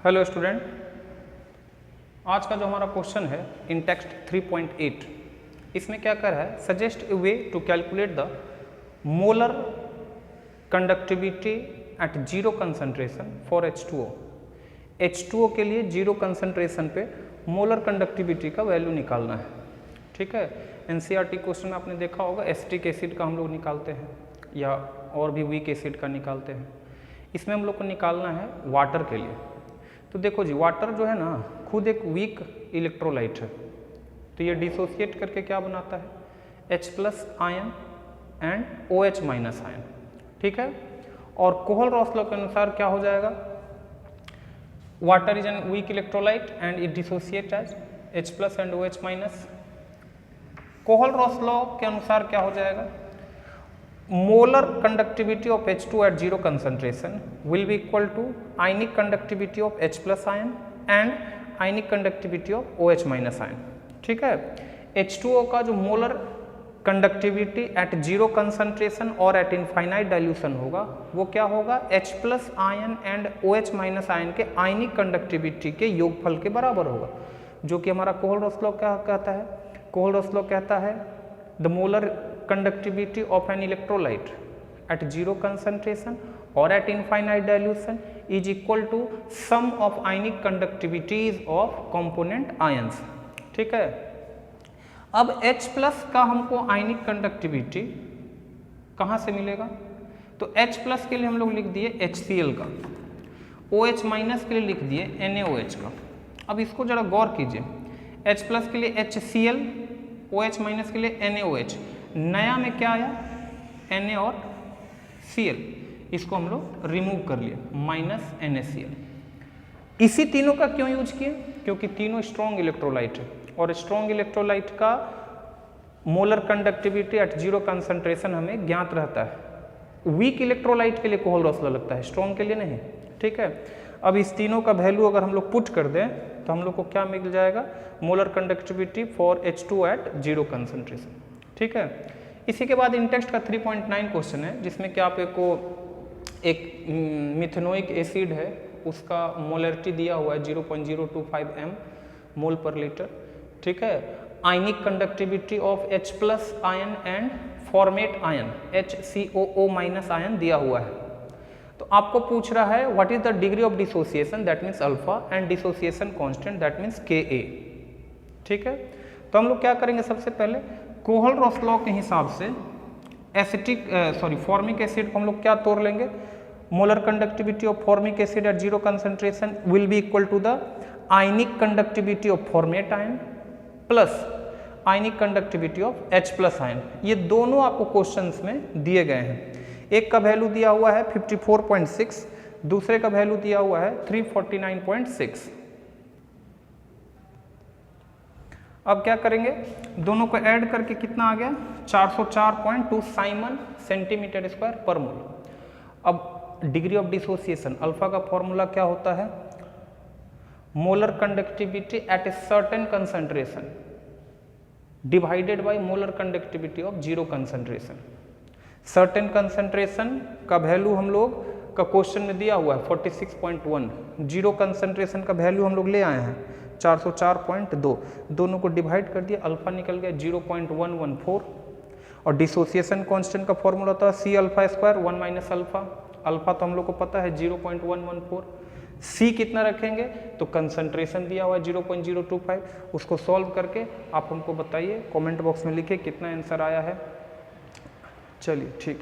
Hello student, आज का जो हमारा क्वेश्चन है इन टेक्स्ट 3.8, इसमें क्या कर है, suggest a way to calculate the molar conductivity at zero concentration for H2O। H2O के लिए जीरो कंसंट्रेशन पे मोलर कंडक्टिविटी का वैल्यू निकालना है। ठीक है, एनसीईआरटी क्वेश्चन में आपने देखा होगा एसिटिक एसिड का हम लोग निकालते हैं या और भी वीक एसिड का निकालते हैं। इसमें हम लोग को निकालना है वाटर के लिए। तो देखो जी, वाटर जो है ना खुद एक वीक इलेक्ट्रोलाइट है, तो ये डिसोसिएट करके क्या बनाता है H+ ion and OH- ion. ठीक है, और कोहल-रॉस लॉ के अनुसार क्या हो जाएगा, water is an weak electrolyte and it dissociate as H+ and OH-। Kohlrausch law के अनुसार क्या हो जाएगा, molar conductivity of H2 at zero concentration will be equal to ionic conductivity of H+ ion and ionic conductivity of OH- ion। ठीक है, H2O का जो molar conductivity at zero concentration और एट इनफाइनाइट डाइल्यूशन होगा वो क्या होगा, H+ ion and OH- ion के आयनिक कंडक्टिविटी के योगफल के बराबर होगा, जो कि हमारा कोहल-रॉस लॉ क्या कहता है। कोहल-रॉस लॉ कहता है the molar conductivity of an electrolyte at zero concentration or at infinite dilution is equal to sum of ionic conductivities of component ions। ठीक है, अब H+ का हमको आयनिक कंडक्टिविटी कहाँ से मिलेगा, तो H+ के लिए हम लोग लिख दिए HCl का, OH- के लिए लिख दिए NaOH का। अब इसको जरा गौर कीजिए, H+ के लिए HCl, OH- के लिए NaOH, नया में क्या आया Na और Cl, इसको हम लोग रिमूव कर लिए -NaCl। इसी तीनों का क्यों यूज किए, क्योंकि तीनों स्ट्रॉन्ग इलेक्ट्रोलाइट है और स्ट्रॉन्ग इलेक्ट्रोलाइट का molar conductivity at zero concentration हमें ज्ञात रहता है। वीक इलेक्ट्रोलाइट के लिए कोहल-रॉस लॉ लगता है, स्ट्रॉन्ग के लिए नहीं। ठीक है, अब इस तीनों का वैल्यू अगर हम लोग पुट कर दें तो हम लोग को क्या मिल जाएगा, molar conductivity for H2 at zero concentration. ठीक है, इसी के बाद इंटेक्स्ट का 3.9 क्वेश्चन है, जिसमें कि आपको एक मिथेनोइक एसिड है उसका मोलरिटी दिया हुआ है 0.025 m मोल पर लीटर। ठीक है, आयनिक conductivity of H+ ion and formate ion HCOO- ion दिया हुआ है। तो आपको पूछ रहा है what is the degree of dissociation, that means alpha, and dissociation constant, that means Ka। ठीक है, तो हम लोग क्या करेंगे, सबसे पहले कोहल-रॉस लॉ के हिसाब से फॉर्मिक एसिड को हम लोग क्या तोड़ लेंगे, molar conductivity of formic acid at zero concentration will be equal to the ionic conductivity of formate ion plus ionic conductivity of H+ ion. ये दोनों आपको क्वेश्चंस में दिए गए हैं। एक का वैल्यू दिया हुआ है 54.6, दूसरे का वैल्यू दिया हुआ है 349.6। अब क्या करेंगे, दोनों को ऐड करके कितना आ गया, 404.2 साइमन सेंटीमीटर स्क्वायर पर मोल। अब डिग्री ऑफ डिसोसिएशन अल्फा का फॉर्मूला क्या होता है, molar conductivity eight a certain concentration divided by molar conductivity of zero concentration. Certain concentration का वैल्यू हम लोग का क्वेश्चन में दिया हुआ है 46.1, जीरो कंसंट्रेशन का वैल्यू हम लोग ले आए हैं 404.2, दोनों को डिवाइड कर दिया, अल्फा निकल गया 0.114, और डिसोसिएशन कांस्टेंट का फॉर्मूला होता है C∝² 1 - अल्फा। अल्फा तो हम लोग को पता है 0.114, C कितना रखेंगे, तो कंसंट्रेशन दिया हुआ है 0.025, उसको सॉल्व करके आप हमको बताइए, कमेंट बॉक्स में लिखिए कितना आंसर आया है। चलिए ठीक।